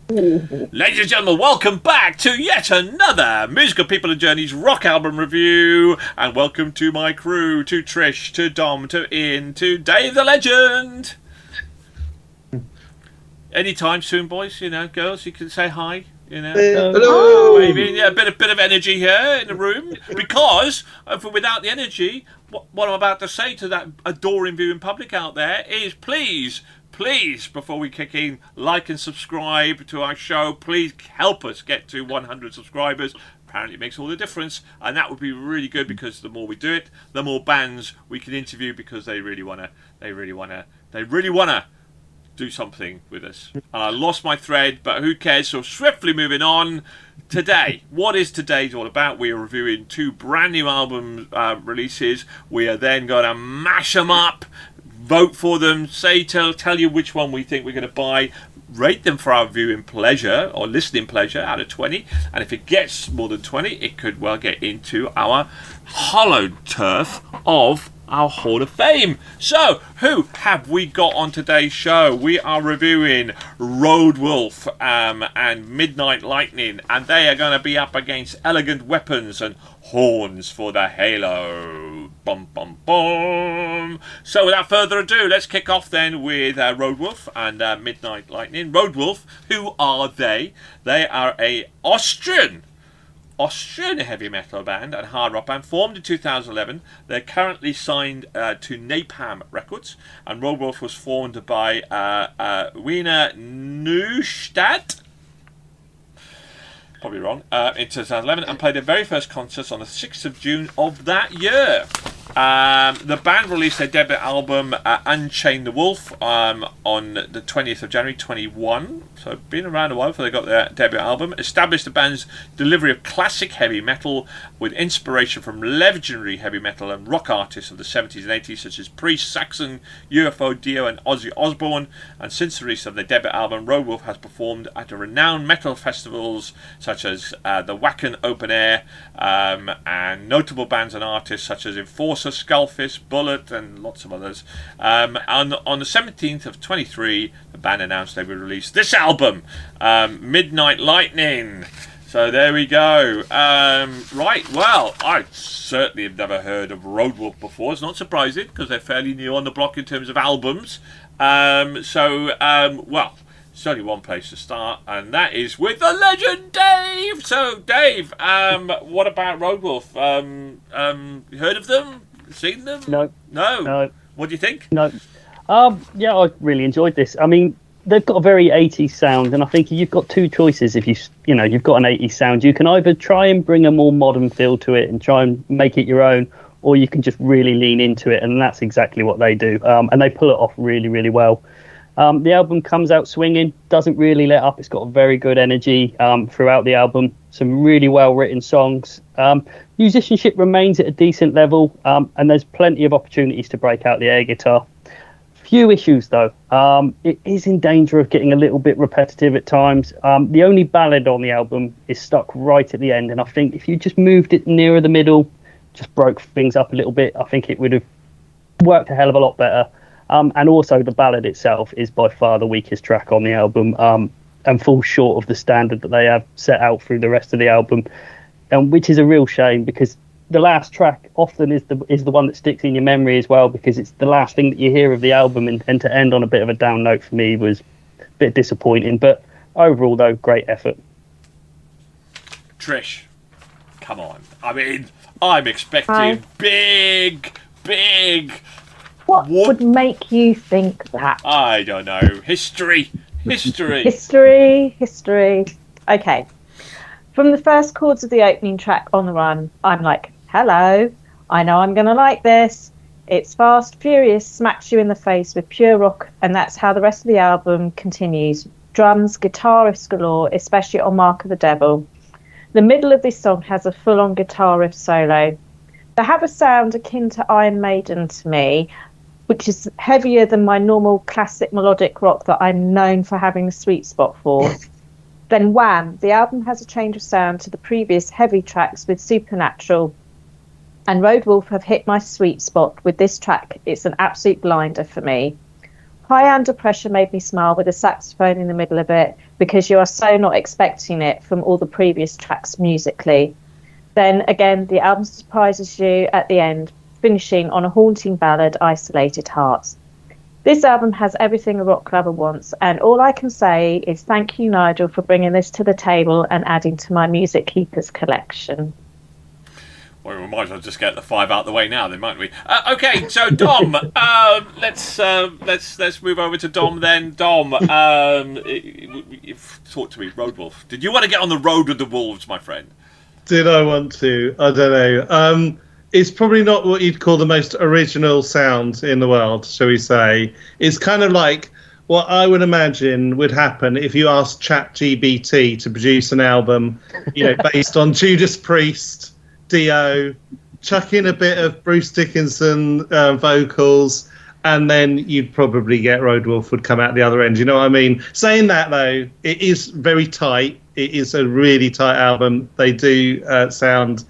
Ladies and gentlemen, welcome back to yet another Musical People and Journeys rock album review. And welcome to my crew, to Trish, to Dom, to Ian, to Dave the Legend. Anytime soon, boys, girls, you can say hi. Hello. Maybe, yeah, a bit of energy here in the room. Because without the energy, what I'm about to say to that adoring viewing public out there is please, before we kick in, like and subscribe to our show. Please help us get to 100 subscribers. Apparently it makes all the difference, and that would be really good, because the more we do it, the more bands we can interview, because they really wanna do something with us. And I lost my thread, but who cares? So swiftly moving on. Today, what is today's all about? We are reviewing 2 brand new album releases. We are then going to mash them up, vote for them, tell you which one we think we're going to buy, rate them for our viewing pleasure or listening pleasure out of 20. And if it gets more than 20, it could well get into our hollowed turf of our Hall of Fame. So, who have we got on today's show? We are reviewing Roadwolf and Midnight Lightning, and they are going to be up against Elegant Weapons and Horns for the Halo. Bum, bum, bum. So, without further ado, let's kick off then with Roadwolf and Midnight Lightning. Roadwolf, who are they? They are a Austrian heavy metal band and hard rock band formed in 2011. They're currently signed to Napalm Records, and Roadwolf was formed by Wiener Neustadt, probably wrong, in 2011, and played their very first concerts on the 6th of June of that year. The band released their debut album Unchain the Wolf on the 20th of January 21, so been around a while before they got their debut album. Established the band's delivery of classic heavy metal with inspiration from legendary heavy metal and rock artists of the 70s and 80s such as Priest, Saxon, UFO, Dio and Ozzy Osbourne. And since the release of their debut album, Roadwolf has performed at renowned metal festivals such as the Wacken Open Air, and notable bands and artists such as Enforcer, Skullfist, Bullet and lots of others. On the 17th of 23, the band announced they would release this album, Midnight Lightning. So there we go. Right, well, I certainly have never heard of Roadwolf before. It's not surprising, because they're fairly new on the block in terms of albums. Well, it's only one place to start, and that is with the legend Dave. So, Dave, what about Roadwolf? You heard of them? Seen them? No. What do you think? No. Yeah, I really enjoyed this. I mean, they've got a very 80s sound, and I think you've got 2 choices. If you've got an 80s sound, you can either try and bring a more modern feel to it and try and make it your own, or you can just really lean into it, and that's exactly what they do. And they pull it off really, really well. The album comes out swinging, doesn't really let up. It's got a very good energy throughout the album. Some really well-written songs. Musicianship remains at a decent level, and there's plenty of opportunities to break out the air guitar. Few issues, though. It is in danger of getting a little bit repetitive at times. The only ballad on the album is stuck right at the end, and I think if you just moved it nearer the middle, just broke things up a little bit, I think it would have worked a hell of a lot better. And also the ballad itself is by far the weakest track on the album, and falls short of the standard that they have set out through the rest of the album, which is a real shame, because the last track often is the one that sticks in your memory as well, because it's the last thing that you hear of the album, and to end on a bit of a down note for me was a bit disappointing. But overall, though, great effort. Trish, come on. I mean, I'm expecting big... What would make you think that? I don't know. History. Okay. From the first chords of the opening track, On the Run, I'm like, hello, I know I'm going to like this. It's fast, furious, smacks you in the face with pure rock, and that's how the rest of the album continues. Drums, guitar riffs galore, especially on Mark of the Devil. The middle of this song has a full-on guitar riff solo. They have a sound akin to Iron Maiden to me, which is heavier than my normal classic melodic rock that I'm known for having a sweet spot for. Then wham, the album has a change of sound to the previous heavy tracks with Supernatural. And Roadwolf have hit my sweet spot with this track. It's an absolute blinder for me. High Under Pressure made me smile with a saxophone in the middle of it. because you are so not expecting it from all the previous tracks musically. Then again, the album surprises you at the end, finishing on a haunting ballad, Isolated Hearts. This album has everything a rock lover wants, and all I can say is thank you, Nigel, for bringing this to the table and adding to my Music Keepers collection. Well, we might as well just get the 5 out of the way now, then, mightn't we? Okay, so Dom, let's move over to Dom then. Dom, talk to me, Roadwolf. Did you want to get on the road with the wolves, my friend? Did I want to? I don't know. It's probably not what you'd call the most original sound in the world, shall we say. It's kind of like what I would imagine would happen if you asked ChatGPT to produce an album, based on Judas Priest, Dio, chuck in a bit of Bruce Dickinson vocals, and then you'd probably get Roadwolf would come out the other end. You know what I mean? Saying that, though, it is very tight. It is a really tight album. They do sound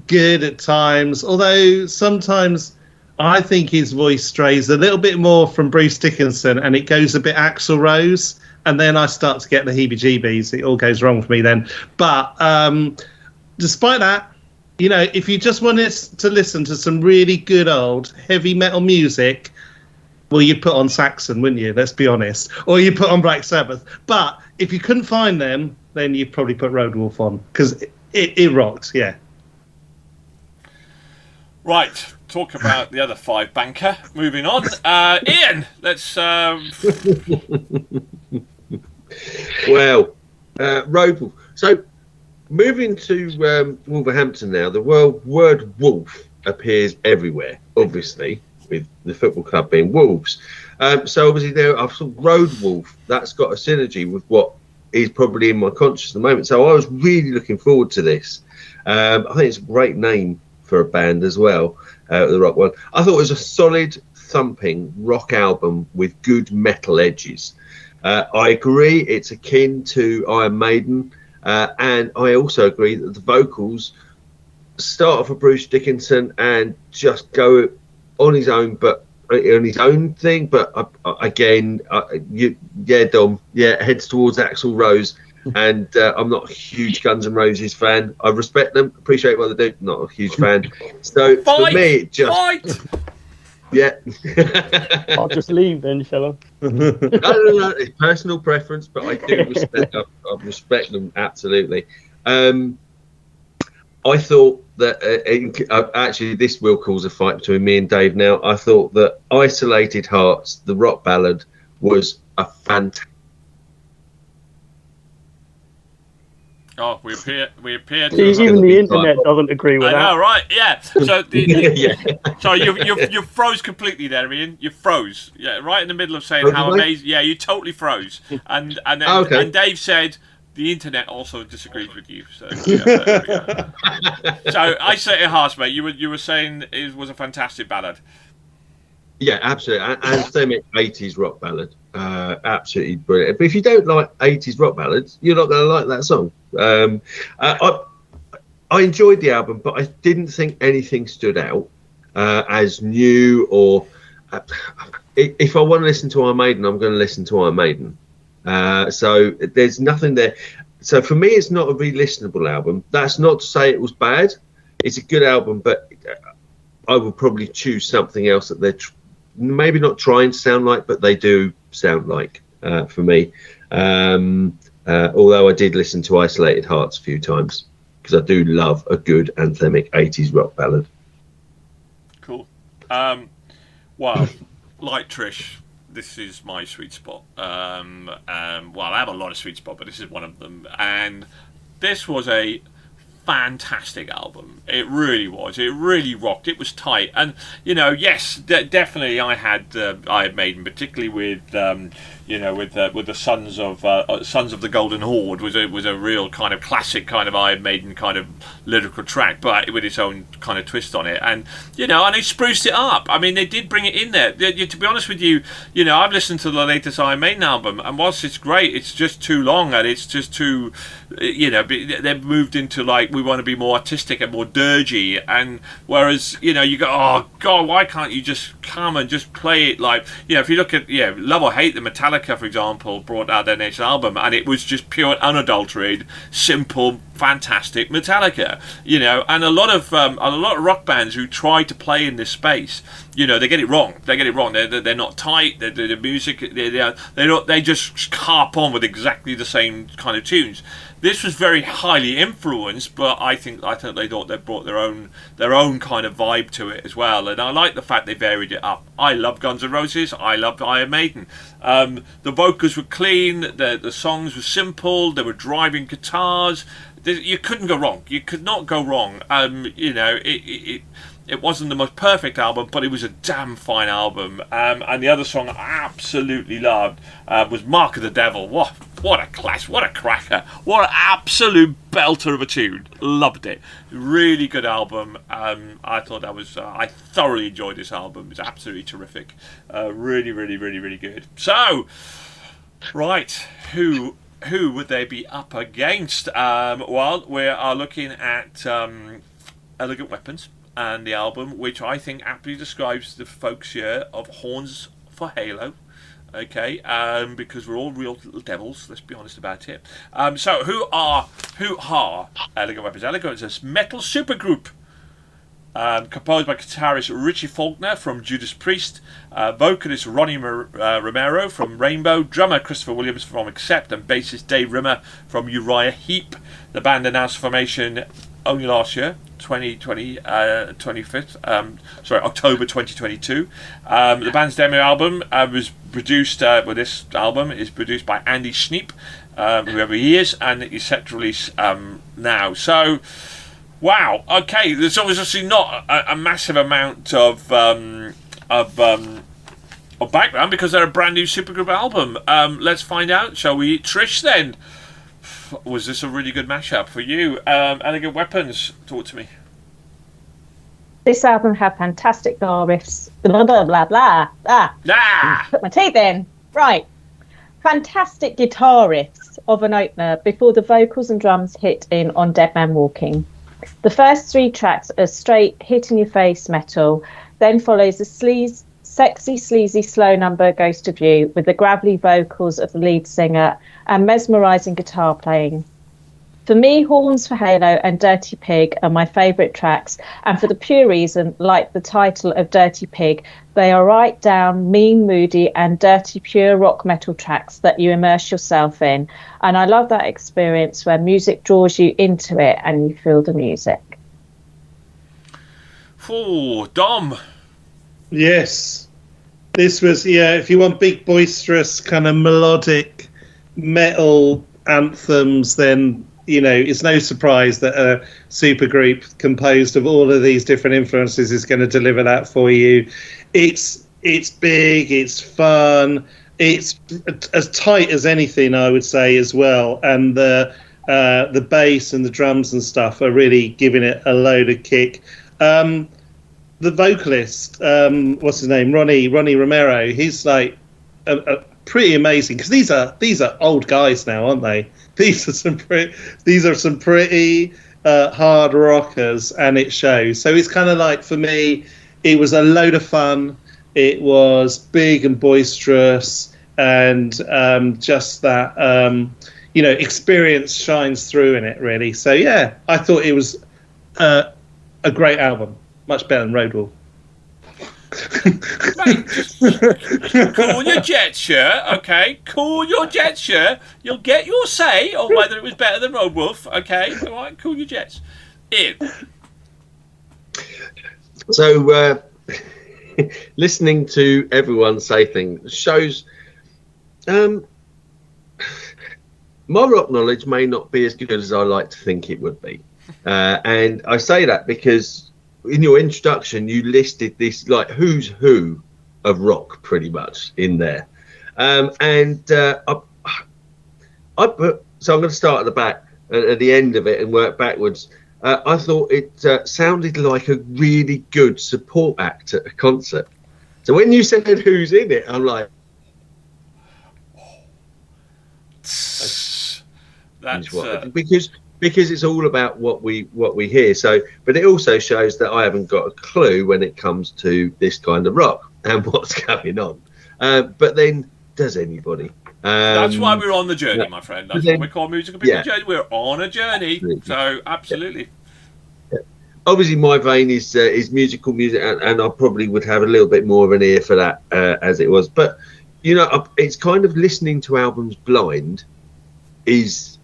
good at times, although sometimes I think his voice strays a little bit more from Bruce Dickinson and it goes a bit Axl Rose, and then I start to get the heebie-jeebies. It all goes wrong for me then. But despite that, if you just wanted to listen to some really good old heavy metal music, well, you'd put on Saxon, wouldn't you? Let's be honest. Or you'd put on Black Sabbath. But if you couldn't find them, then you'd probably put Roadwolf on, because it rocks, yeah. Right, talk about the other 5 banker. Moving on. Ian, let's... Well, Roadwolf. So, moving to Wolverhampton now, the word wolf appears everywhere, obviously, with the football club being Wolves. So, obviously, there I've thought Roadwolf, that's got a synergy with what is probably in my conscious at the moment. So, I was really looking forward to this. I think it's a great name for a band as well, the rock one. I thought it was a solid, thumping rock album with good metal edges. I agree it's akin to Iron Maiden, and I also agree that the vocals start off with Bruce Dickinson and just go on his own, but on his own thing. But again, Dom, heads towards Axl Rose. And I'm not a huge Guns N' Roses fan. I respect them, appreciate what they do. Not a huge fan. So for me, it just yeah. I'll just leave then, shall I? No. It's personal preference, but I do respect. I respect them absolutely. I thought that actually this will cause a fight between me and Dave. Now, I thought that "Isolated Hearts," the rock ballad, was a fantastic. Oh, we appear to... Even the internet doesn't agree with that. I know, right? Yeah. So, sorry, you froze completely there, Ian. You froze. Yeah, right in the middle of saying how amazing... Yeah, you totally froze. And then and Dave said the internet also disagrees with you. So, there we go. So, Isolated Hearts, mate, you were saying it was a fantastic ballad. Yeah, absolutely. Anthemic 80s rock ballad. Absolutely brilliant. But if you don't like 80s rock ballads, you're not going to like that song. I enjoyed the album, but I didn't think anything stood out as new or... if I want to listen to Iron Maiden, I'm going to listen to Iron Maiden. So there's nothing there. So for me, it's not a re-listenable album. That's not to say it was bad. It's a good album, but I would probably choose something else that they're maybe not trying to sound like, but they do sound like for me. Although I did listen to Isolated Hearts a few times, because I do love a good anthemic 80s rock ballad. Cool. Well, like Trish, this is my sweet spot. Well, I have a lot of sweet spots, but this is one of them. And this was a fantastic album. It really was. It really rocked. It was tight. And yes, definitely I had Maiden, particularly with with the Sons of the Golden Horde was a real kind of classic kind of Iron Maiden kind of lyrical track, but with its own kind of twist on it. And and they spruced it up. I mean, they did bring it in there. To be honest with you, I've listened to the latest Iron Maiden album, and whilst it's great, it's just too long, and it's just too they've moved into like we want to be more artistic and more dirgy, and whereas you go, oh god, why can't you just come and just play it like, if you look at Love or Hate, the Metallica, for example, brought out their next album, and it was just pure, unadulterated, simple, fantastic Metallica, and a lot of rock bands who try to play in this space, they get it wrong. They're not tight. The music, they just harp on with exactly the same kind of tunes. This was very highly influenced, but I think they thought they brought their own kind of vibe to it as well. And I like the fact they varied it up. I love Guns N' Roses. I loved Iron Maiden. The vocals were clean. The songs were simple. There were driving guitars. You couldn't go wrong. You could not go wrong. It wasn't the most perfect album, but it was a damn fine album. And the other song I absolutely loved was Mark of the Devil. What a class, what a cracker, what an absolute belter of a tune. Loved it. Really good album. I thought I thoroughly enjoyed this album. It was absolutely terrific. Really, really, really, really good. So, right, who would they be up against? Well, we are looking at Elegant Weapons and the album, which I think aptly describes the folks here of Horns for Halo. Okay, because we're all real little devils. Let's be honest about it. So who are Elegant Weapons? Elegant is a metal supergroup composed by guitarist Richie Faulkner from Judas Priest, vocalist Ronnie Romero from Rainbow, drummer Christopher Williams from Accept, and bassist Dave Rimmer from Uriah Heep. The band announced formation only last year, October 2022. The band's demo album was produced. This album is produced by Andy Schneep, whoever he is, and it's set to release now. So, wow. Okay, there's obviously not a massive amount of background because they're a brand new supergroup album. Let's find out, shall we? Trish, then. Was this a really good mashup for you? Elegant Weapons, talk to me. This album had fantastic guitar riffs. Blah, blah, blah, blah. Put my teeth in. Right. Fantastic guitar riffs of an opener before the vocals and drums hit in on Dead Man Walking. The first 3 tracks are straight hit-in-your-face metal, then follows a sexy, sleazy, slow number, Ghost of You, with the gravelly vocals of the lead singer and mesmerising guitar playing. For me, Horns for Halo and Dirty Pig are my favourite tracks, and for the pure reason, like the title of Dirty Pig, they are right down mean, moody and dirty pure rock metal tracks that you immerse yourself in. And I love that experience where music draws you into it and you feel the music. Oh, Dom. Yes. This was, if you want big, boisterous, kind of melodic metal anthems, then, it's no surprise that a supergroup composed of all of these different influences is going to deliver that for you. It's big, it's fun, it's as tight as anything, I would say, as well. And the bass and the drums and stuff are really giving it a load of kick. The vocalist, what's his name, Ronnie Romero, he's like a pretty amazing, because these are old guys now, aren't they? These are some pretty hard rockers, and it shows. So it's kind of like, for me, it was a load of fun. It was big and boisterous, and just that experience shines through in it, really. So yeah, I thought it was a great album. Much better than Roadwolf. Mate, just cool your jets, sure. Okay, cool your jets, sure. You'll get your say on whether it was better than Roadwolf. Okay, all right, cool your jets. Ian. So, listening to everyone say things shows my rock knowledge may not be as good as I like to think it would be, and I say that because in your introduction you listed this like who's who of rock pretty much in there, I put, so I'm going to start at the back at the end of it and work backwards. I thought it sounded like a really good support act at a concert. So when you said who's in it, I'm like, that's because because it's all about what we hear. So, but it also shows that I haven't got a clue when it comes to this kind of rock and what's going on. But then, does anybody? That's why we're on the journey, my friend. That's what we call musical people journey. We're on a journey. Absolutely. So, absolutely. Obviously, my vein is musical music, and I probably would have a little bit more of an ear for that as it was. But it's kind of listening to albums blind is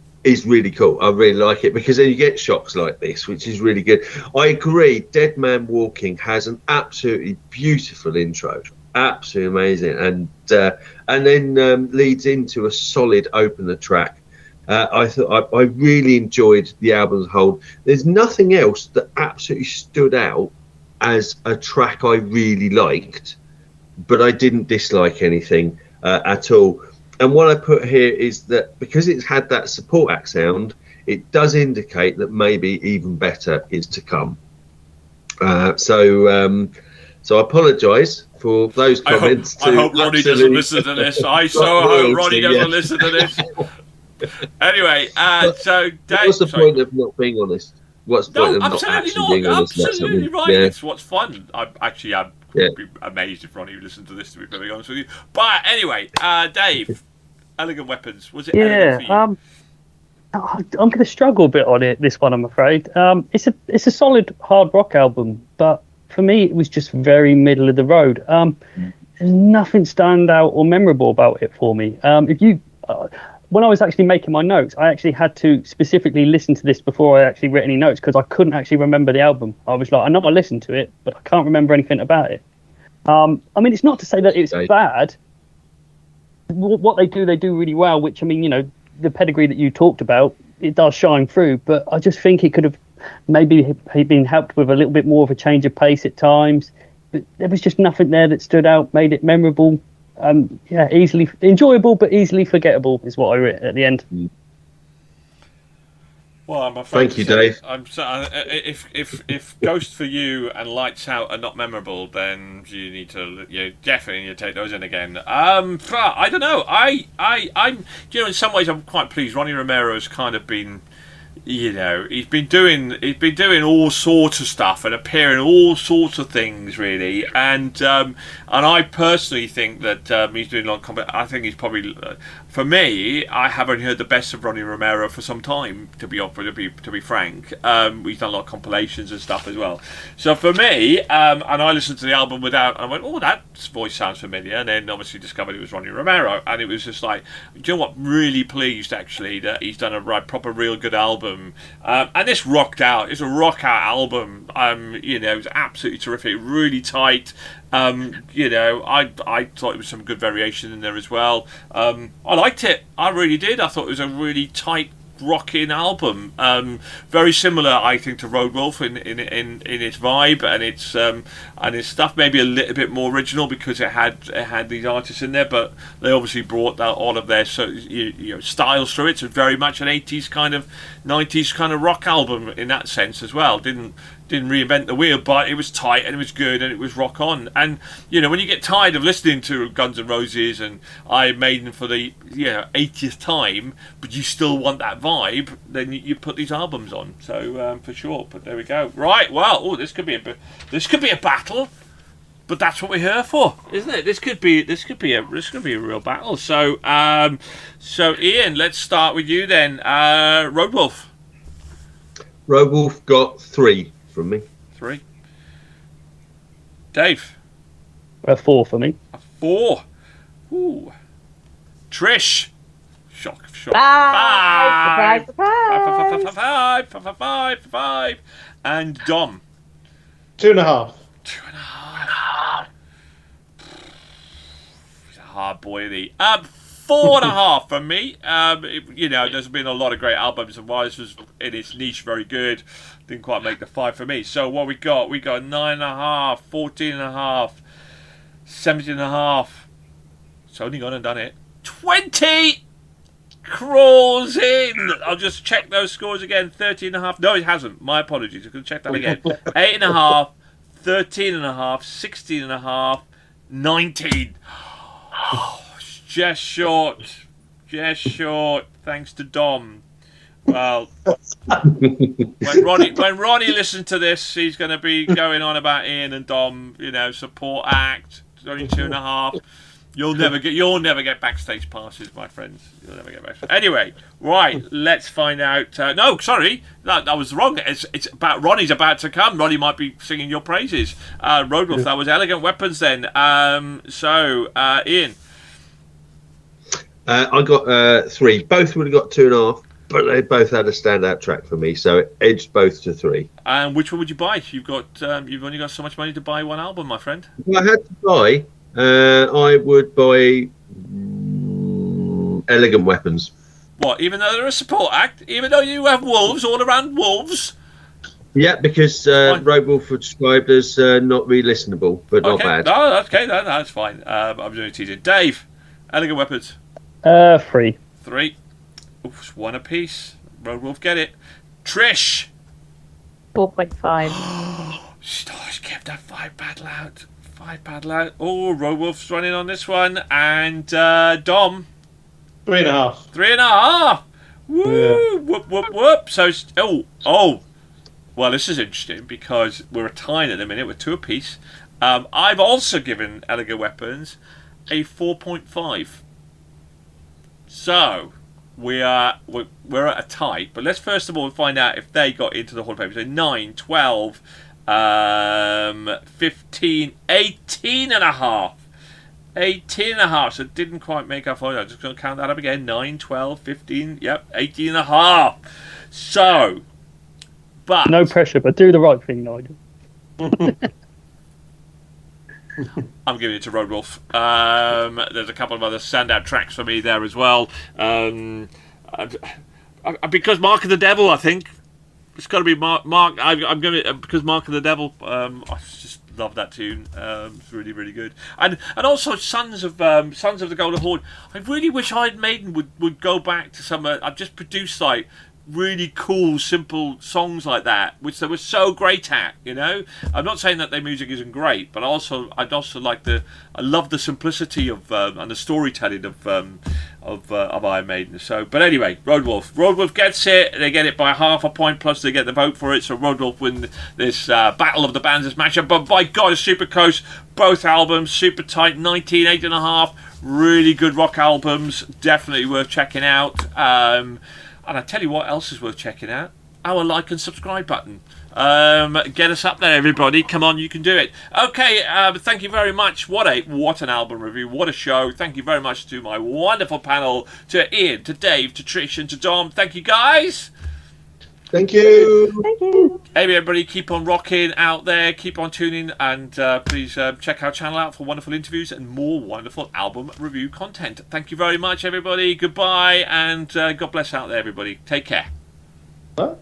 really cool. I really like it because then you get shocks like this, which is really good. I agree. Dead Man Walking has an absolutely beautiful intro, absolutely amazing, and then leads into a solid opener track. I thought I really enjoyed the album as a whole. There's nothing else that absolutely stood out as a track I really liked, but I didn't dislike anything at all. And what I put here is that because it's had that support act sound, it does indicate that maybe even better is to come. So I apologise for those comments. I hope Ronnie doesn't listen to this. I so hope Ronnie doesn't listen to this. Anyway, so Dave, what's the point of not being honest? What's the point of not actually being honest? Absolutely right. Yeah. It's what's fun. I'm be amazed if Ronnie listened to this, to be very honest with you. But anyway, Dave, Elegant Weapons, was it elegant for you? I'm going to struggle a bit on it. This one, I'm afraid. It's a solid hard rock album, but for me, it was just very middle of the road. There's nothing stand out or memorable about it for me. When I was actually making my notes, I actually had to specifically listen to this before I actually wrote any notes because I couldn't actually remember the album. I was like, I know I listened to it, but I can't remember anything about it. I mean, it's not to say that it's bad. What they do really well, which, I mean, the pedigree that you talked about, it does shine through, but I just think it could have maybe been helped with a little bit more of a change of pace at times. But there was just nothing there that stood out, made it memorable. Easily enjoyable, but easily forgettable is what I wrote at the end. Well, I'm afraid. Thank you, Dave. If Ghost for You and Lights Out are not memorable, then you need to definitely need to take those in again. I don't know. I'm in some ways I'm quite pleased. Ronnie Romero's kind of been. He's been doing all sorts of stuff and appearing all sorts of things really, and I personally think that he's doing a lot of comedy. I think he's probably, for me, I haven't heard the best of Ronnie Romero for some time. To be frank, he's done a lot of compilations and stuff as well. So for me, and I listened to the album without, and I went, oh, that voice sounds familiar, and then obviously discovered it was Ronnie Romero, and it was just like, do you know what? Really pleased actually that he's done a proper, real good album. And this rocked out. It's a rock out album. It was absolutely terrific, really tight. I thought it was some good variation in there as well. I liked it. I really did. I thought it was a really tight, rocking album. Very similar, I think, to Roadwolf in its vibe and its stuff. Maybe a little bit more original because it had these artists in there, but they obviously brought all of their styles through it. So very much an 80s kind of 90s kind of rock album in that sense as well. Didn't reinvent the wheel, but it was tight and it was good and it was rock on. And when you get tired of listening to Guns N' Roses and Iron Maiden for the 80th time, but you still want that vibe, then you put these albums on. So for sure. But there we go. Right. Well, this could be a battle, but that's what we're here for, isn't it? This could be a real battle. So Ian, let's start with you then. Roadwolf. Roadwolf got 3 from me. 3. Dave. 4 for me. A 4. Ooh. Trish. Shock. 5. Surprise. 5. And Dom. 2.5. 2.5. He's a hard boy, isn't he? 4.5 from me. There's been a lot of great albums, and while this was in its niche very good, didn't quite make the 5 for me. So what we got 9.5, 14.5, 17.5. It's only gone and done it. 20 crawls in. I'll just check those scores again. 13.5. No, it hasn't. My apologies. I could check that again. 8.5, 13.5, 16.5, 19. Just short. Thanks to Dom. Well, when Ronnie listens to this, he's going to be going on about Ian and Dom. Support act. It's only 2.5. You'll never get backstage passes, my friends. You'll never get backstage. Anyway, right, let's find out. No, sorry, that was wrong. It's about Ronnie's about to come. Ronnie might be singing your praises. Roadwolf, that was Elegant Weapons then. Ian. I got 3. Both would have got 2.5, but they both had a standout track for me, so it edged both to 3. And which one would you buy? You've only got so much money to buy one album, my friend. If I had to buy, I would buy Elegant Weapons. What? Even though they're a support act? Even though you have wolves all around wolves? Yeah, because Roadwolf was described as not really listenable, but not bad. No, that's okay. No, that's fine. I'm doing teasing. Dave, Elegant Weapons. 3. 3. Oof, 1 apiece. Roadwolf, get it. Trish. 4.5. She kept that 5 battle out. Oh, Roadwolf's running on this one. And Dom. 3.5. 3.5. Woo! Yeah. Whoop, whoop, whoop. So, well, this is interesting because we're tying at the minute with 2 apiece. I've also given Elegant Weapons a 4.5. So we're at a tie, but let's first of all find out if they got into the Hall of Fame. So 9, 12, 15, 18.5. 18.5. So it didn't quite make up for it. I'm just going to count that up again. 9, 12, 15, 18.5. So, but No pressure, but do the right thing, Nigel. I'm giving it to Roadwolf. There's a couple of other standout tracks for me there as well. Because Mark of the Devil, I think it's got to be Mark. I'm going to because Mark of the Devil. I just love that tune. It's really, really good. And also Sons of the Golden Horde. I really wish Iron Maiden would go back to some. I've just produced like really cool, simple songs like that, which they were so great at. I'm not saying that their music isn't great, but I'd also like I love the simplicity of and the storytelling of Iron Maiden. So, but anyway, Roadwolf gets it. They get it by 0.5 point, plus they get the vote for it. So Roadwolf win this Battle of the Bands matchup. But by God, it's super close. Both albums super tight. 19, 8.5. Really good rock albums. Definitely worth checking out. And I tell you what else is worth checking out. Our like and subscribe button. Get us up there, everybody. Come on, you can do it. Okay, thank you very much. What an album review. What a show. Thank you very much to my wonderful panel, to Ian, to Dave, to Trish, and to Dom. Thank you, guys. Thank you. Thank you. Hey, everybody, keep on rocking out there. Keep on tuning. And please check our channel out for wonderful interviews and more wonderful album review content. Thank you very much, everybody. Goodbye. And God bless out there, everybody. Take care. Bye.